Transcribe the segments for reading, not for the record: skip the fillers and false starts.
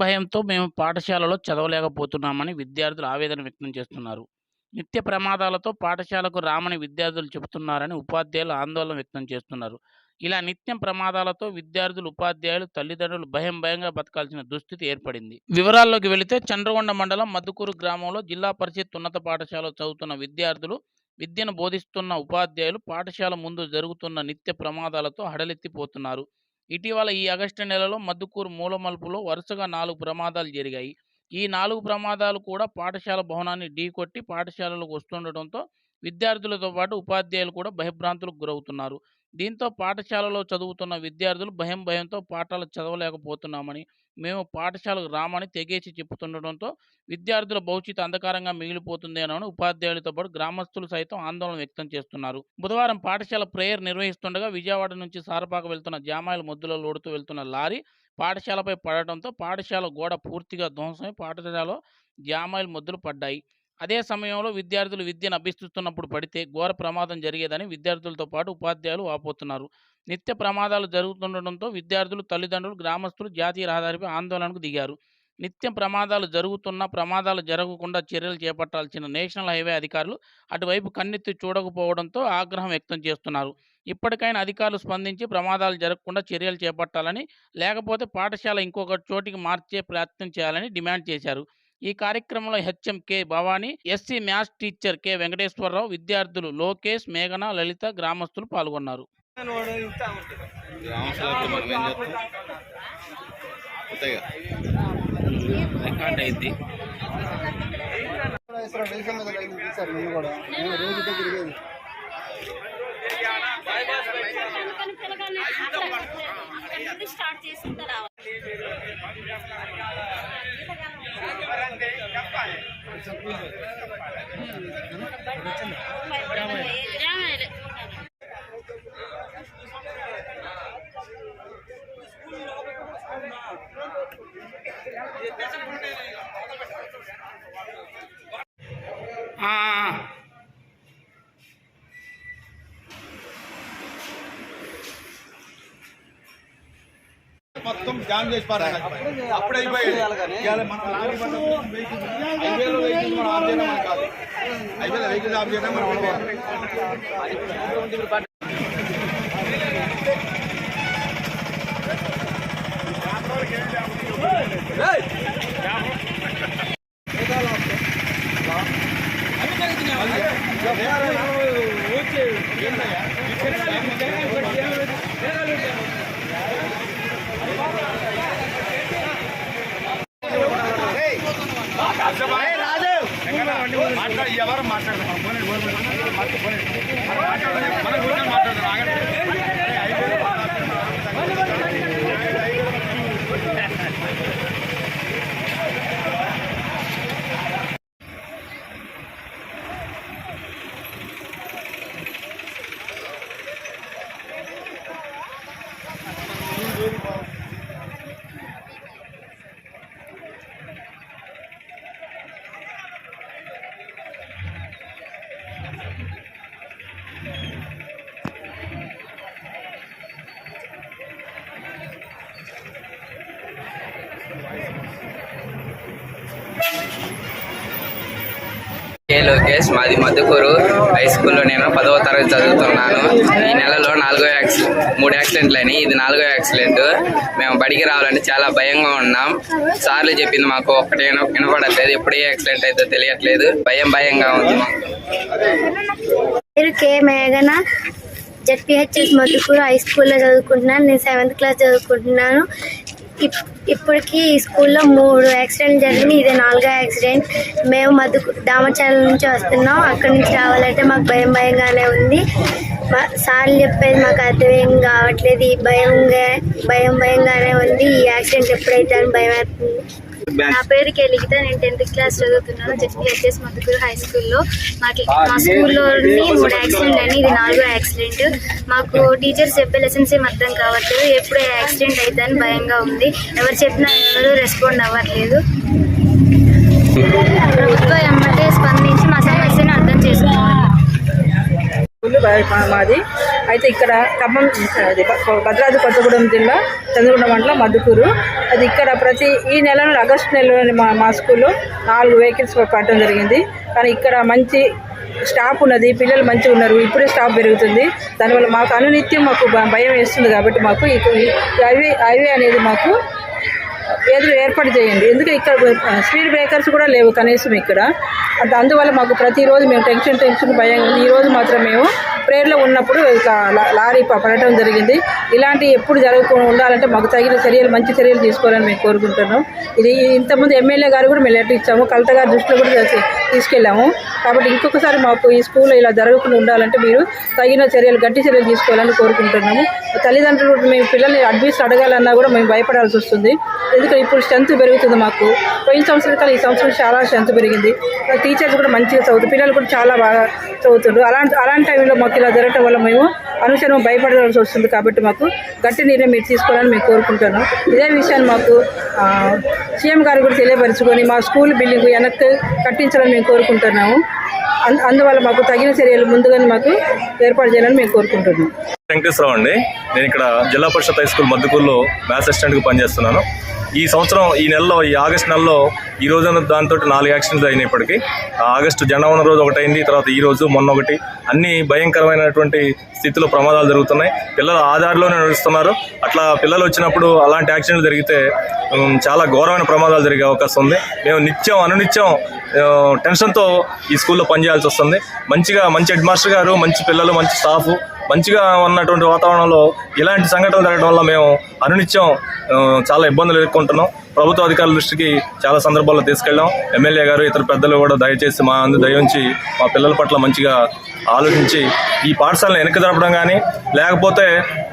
భయంతో మేము పాఠశాలలో చదవలేకపోతున్నామని విద్యార్థులు ఆవేదన వ్యక్తం చేస్తున్నారు. నిత్య ప్రమాదాలతో పాఠశాలకు రామని విద్యార్థులు చెబుతున్నారని ఉపాధ్యాయులు ఆందోళన వ్యక్తం చేస్తున్నారు. ఇలా నిత్యం ప్రమాదాలతో విద్యార్థులు, ఉపాధ్యాయులు, తల్లిదండ్రులు భయంగా బతకాల్సిన దుస్థితి ఏర్పడింది. వివరాల్లోకి వెళితే చండ్రగొండ మండలం మద్దుకూరు గ్రామంలో జిల్లా పరిషత్ ఉన్నత పాఠశాలలో చదువుతున్న విద్యార్థులు, విద్యను బోధిస్తున్న ఉపాధ్యాయులు పాఠశాల ముందు జరుగుతున్న నిత్య ప్రమాదాలతో హడలెత్తిపోతున్నారు. ఇటీవల ఈ ఆగస్టు నెలలో మద్దుకూరు మూలమలుపులో వరుసగా 4 ప్రమాదాలు జరిగాయి. ఈ 4 ప్రమాదాలు కూడా పాఠశాల భవనాన్ని ఢీకొట్టి పాఠశాలలోకి వస్తుండటంతో విద్యార్థులతో పాటు ఉపాధ్యాయులు కూడా భయభ్రాంతులకు గురవుతున్నారు. దీంతో పాఠశాలలో చదువుతున్న విద్యార్థులు భయంతో పాఠాలు చదవలేకపోతున్నామని, మేము పాఠశాలకు రామని తెగేసి చెప్పుతుండటంతో విద్యార్థుల భవిష్యత్తు అంధకారంగా మిగిలిపోతుందేనని ఉపాధ్యాయులతో పాటు గ్రామస్తులు సైతం ఆందోళన వ్యక్తం చేస్తున్నారు. బుధవారం పాఠశాల ప్రేయర్ నిర్వహిస్తుండగా విజయవాడ నుంచి సారపాక వెళ్తున్న జామాయిల మొద్దులో లోడుతూ వెళ్తున్న లారీ పాఠశాలపై పడటంతో పాఠశాల గోడ పూర్తిగా ధ్వంసమై పాఠశాలలో జామాయిల మొద్దులు పడ్డాయి. అదే సమయంలో విద్యార్థులు విద్యను అభ్యసిస్తున్నప్పుడు పడితే ఘోర ప్రమాదం జరిగేదని విద్యార్థులతో పాటు ఉపాధ్యాయులు వాపోతున్నారు. నిత్య ప్రమాదాలు జరుగుతుండటంతో విద్యార్థులు, తల్లిదండ్రులు, గ్రామస్తులు జాతీయ రహదారిపై ఆందోళనకు దిగారు. నిత్యం ప్రమాదాలు జరుగుతున్నా ప్రమాదాలు జరగకుండా చర్యలు చేపట్టాల్సిన నేషనల్ హైవే అధికారులు అటువైపు కన్నెత్తి చూడకపోవడంతో ఆగ్రహం వ్యక్తం చేస్తున్నారు. ఇప్పటికైనా అధికారులు స్పందించి ప్రమాదాలు జరగకుండా చర్యలు చేపట్టాలని, లేకపోతే పాఠశాల ఇంకొక చోటికి మార్చే ప్రయత్నం చేయాలని డిమాండ్ చేశారు. ఈ కార్యక్రమంలో HM K Bhavani, SC maths teacher K Venkateswararao, విద్యార్థులు లోకేష్, మేఘన, లలిత, గ్రామస్తులు పాల్గొన్నారు. మొత్తం జామ్ చేసి పారాలి. అప్పుడే అయిపోయింది. హైవేలో వెహికల్స్ మనం ఆఫ్ చేయడం మనకు కాదు. హైవేలో వెహికల్స్ ఆఫ్ చేయడం మనం ఎవరు మాట్లాడదాం కే లోకేష్, మాది మద్దుకూరు హై స్కూల్లో నేను 10వ తరగతి చదువుతున్నాను. ఈ నెలలో 3 యాక్సిడెంట్లు అయినాయి. ఇది 4వ యాక్సిడెంట్. మేము బడికి రావాలంటే చాలా భయంగా ఉన్నాం. సార్లు చెప్పింది మాకు ఒక్కటేనో వినపడట్లేదు. ఎప్పుడు ఏ యాక్సిడెంట్ అయితే తెలియట్లేదు. భయంగా ఉంది. పేరు కే మేఘన, జెడ్పీహెచ్ఎస్ మద్దుకూరు హై స్కూల్లో చదువుకుంటున్నాను. నేను 7th క్లాస్ చదువుకుంటున్నాను. ఇప్పటికి ఈ స్కూల్లో 3 యాక్సిడెంట్లు జరిగినాయి. ఇది 4వ యాక్సిడెంట్. మేము దామచర్ల నుంచి వస్తున్నాం. అక్కడి నుంచి రావాలంటే మాకు భయంగానే ఉంది. సార్లు చెప్పేది మాకు అర్థం కావట్లేదు. ఈ భయంగానే ఉంది. ఈ యాక్సిడెంట్ ఎప్పుడైతే అని భయం అవుతుంది. నా పేరు కే లిఖిత, నేను 10th క్లాస్ చదువుతున్నాను జెడ్పీహెచ్ఎస్ మద్దుకూరు హై స్కూల్లో. మా స్కూల్లోని 3 యాక్సిడెంట్ అని ఇది 4వ యాక్సిడెంట్. మాకు టీచర్స్ చెప్పే లెసన్స్ ఏం అర్థం కావట్లేదు. ఎప్పుడు యాక్సిడెంట్ అవుతుందని భయంగా ఉంది. ఎవరు చెప్పినా ఎవరు రెస్పాండ్ అవ్వట్లేదు. ప్రభుత్వం ఎమ్మటే స్పందించి మా సమస్యను అర్థం చేసుకోవాలి. మాది అయితే ఇక్కడ ఖమ్మం భద్రాద్రి కొత్తగూడెం జిల్లా చంద్రగుండ మండలం మద్దుకూరు. అది ఇక్కడ ఈ నెలలో ఆగస్టు నెలలో మా స్కూల్లో 4 వెహికల్స్ పడటం జరిగింది. కానీ ఇక్కడ మంచి స్టాఫ్ ఉన్నది, పిల్లలు మంచిగా ఉన్నారు. ఇప్పుడే స్టాఫ్ పెరుగుతుంది. దానివల్ల మాకు అనునిత్యం మాకు భయం వేస్తుంది. కాబట్టి మాకు హైవే అనేది మాకు ఏర్పాటు చేయండి. ఎందుకంటే ఇక్కడ స్పీడ్ బ్రేకర్స్ కూడా లేవు కనీసం ఇక్కడ. అందువల్ల మాకు ప్రతిరోజు మేము టెన్షన్ భయం ఉంది. ఈరోజు మాత్రం మేము ప్రేయర్లో ఉన్నప్పుడు లారీ పడటం జరిగింది. ఇలాంటి ఎప్పుడు జరగకుండా ఉండాలంటే మాకు తగిన మంచి చర్యలు తీసుకోవాలని మేము కోరుకుంటున్నాం. ఇది ఇంతకుముందు ఎమ్మెల్యే గారు కూడా మేము లెటర్ ఇచ్చాము, కలెక్టర్ గారి దృష్టిలో కూడా తీసుకెళ్ళాము. కాబట్టి ఇంకొకసారి మాకు ఈ స్కూల్లో ఇలా జరగకుండా ఉండాలంటే మీరు తగిన గట్టి చర్యలు తీసుకోవాలని కోరుకుంటున్నాము. తల్లిదండ్రులు మేము పిల్లల్ని అడ్మిషన్ అడగాలన్నా కూడా మేము భయపడాల్సి వస్తుంది. ఎందుకంటే ఇప్పుడు స్ట్రెంత్ పెరుగుతుంది మాకు. పోయిన సంవత్సరం కన్నా ఈ సంవత్సరం చాలా స్ట్రెంత్ పెరిగింది. టీచర్స్ కూడా మంచిగా చదువుతారు, పిల్లలు కూడా చాలా బాగా చదువుతారు. అలాంటి టైంలో మాకు ఇలా జరగటం వల్ల మేము అనుక్షణం భయపడాల్సి వస్తుంది. కాబట్టి మాకు గట్టి నిర్ణయం మీరు తీసుకోవాలని మేము కోరుకుంటున్నాం. ఇదే విషయాన్ని మాకు సీఎం గారు కూడా తెలియపరుచుకొని మా స్కూల్ బిల్డింగ్ వెనక్కి కట్టించాలని మేము కోరుకుంటున్నాము. అందువల్ల మాకు తగిన చర్యలు ముందుగానే మాకు ఏర్పాటు చేయాలని మేము కోరుకుంటున్నాం. వెంకటేశ్వరరావు అండి. నేను ఇక్కడ జిల్లా పరిషత్ హై స్కూల్ మద్దుకూరులో మ్యాథ్స్ అసిస్టెంట్గా పనిచేస్తున్నాను. ఈ సంవత్సరం ఈ ఆగస్టు నెలలో ఈ రోజు దాంతో 4 యాక్సిడెంట్లు అయినప్పటికీ ఆగస్టు జెండా వందన రోజు ఒకటి అయింది, తర్వాత ఈ రోజు మొన్న ఒకటి, అన్ని భయంకరమైనటువంటి స్థితిలో ప్రమాదాలు జరుగుతున్నాయి. పిల్లలు ఆధార్లోనే నడుస్తున్నారు. అట్లా పిల్లలు వచ్చినప్పుడు అలాంటి యాక్సిడెంట్లు జరిగితే చాలా ఘోరమైన ప్రమాదాలు జరిగే అవకాశం ఉంది. మేము అనునిత్యం టెన్షన్తో ఈ స్కూల్లో పనిచేయాల్సి వస్తుంది. మంచి హెడ్ మాస్టర్ గారు, మంచి పిల్లలు, మంచి స్టాఫ్, మంచిగా ఉన్నటువంటి వాతావరణంలో ఇలాంటి సంఘటనలు జరగడం వల్ల మేము అనునిత్యం చాలా ఇబ్బందులు ఎదుర్కొంటున్నాం. ప్రభుత్వ అధికారుల దృష్టికి చాలా సందర్భాల్లో తీసుకెళ్ళాం. ఎమ్మెల్యే గారు, ఇతర పెద్దలు కూడా దయచేసి దయ ఉంచి మా పిల్లల పట్ల మంచిగా ఆలోచించి ఈ పాఠశాలను వెనక్కి జరపడం కానీ, లేకపోతే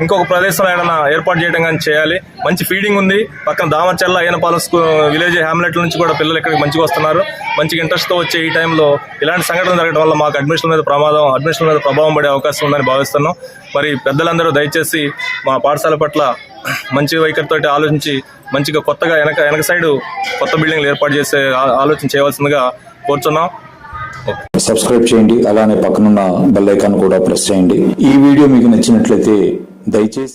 ఇంకొక ప్రదేశంలో ఏదైనా ఏర్పాటు చేయడం కానీ చేయాలి. మంచి ఫీడింగ్ ఉంది. పక్కన దామర్చల్ల అయ్యనపాలెం విలేజ్ హ్యామ్లెట్ల నుంచి కూడా పిల్లలు ఇక్కడికి మంచిగా వస్తున్నారు. మంచిగా ఇంట్రెస్ట్తో వచ్చే ఈ టైంలో ఇలాంటి సంఘటన జరగడం వల్ల మాకు అడ్మిషన్ల మీద ప్రభావం పడే అవకాశం ఉందని భావిస్తున్నాం. మరి పెద్దలందరూ దయచేసి మా పాఠశాల పట్ల మంచి వైఖరితో ఆలోచించి మంచిగా కొత్తగా వెనక సైడు కొత్త బిల్డింగ్లు ఏర్పాటు చేసే ఆలోచన చేయవలసిందిగా కోరుచున్నాం. సబ్స్క్రైబ్ చేయండి, అలానే పక్కనున్న బెల్ ఐకాన్ కూడా ప్రెస్ చేయండి. ఈ వీడియో మీకు నచ్చినట్లయితే దయచేసి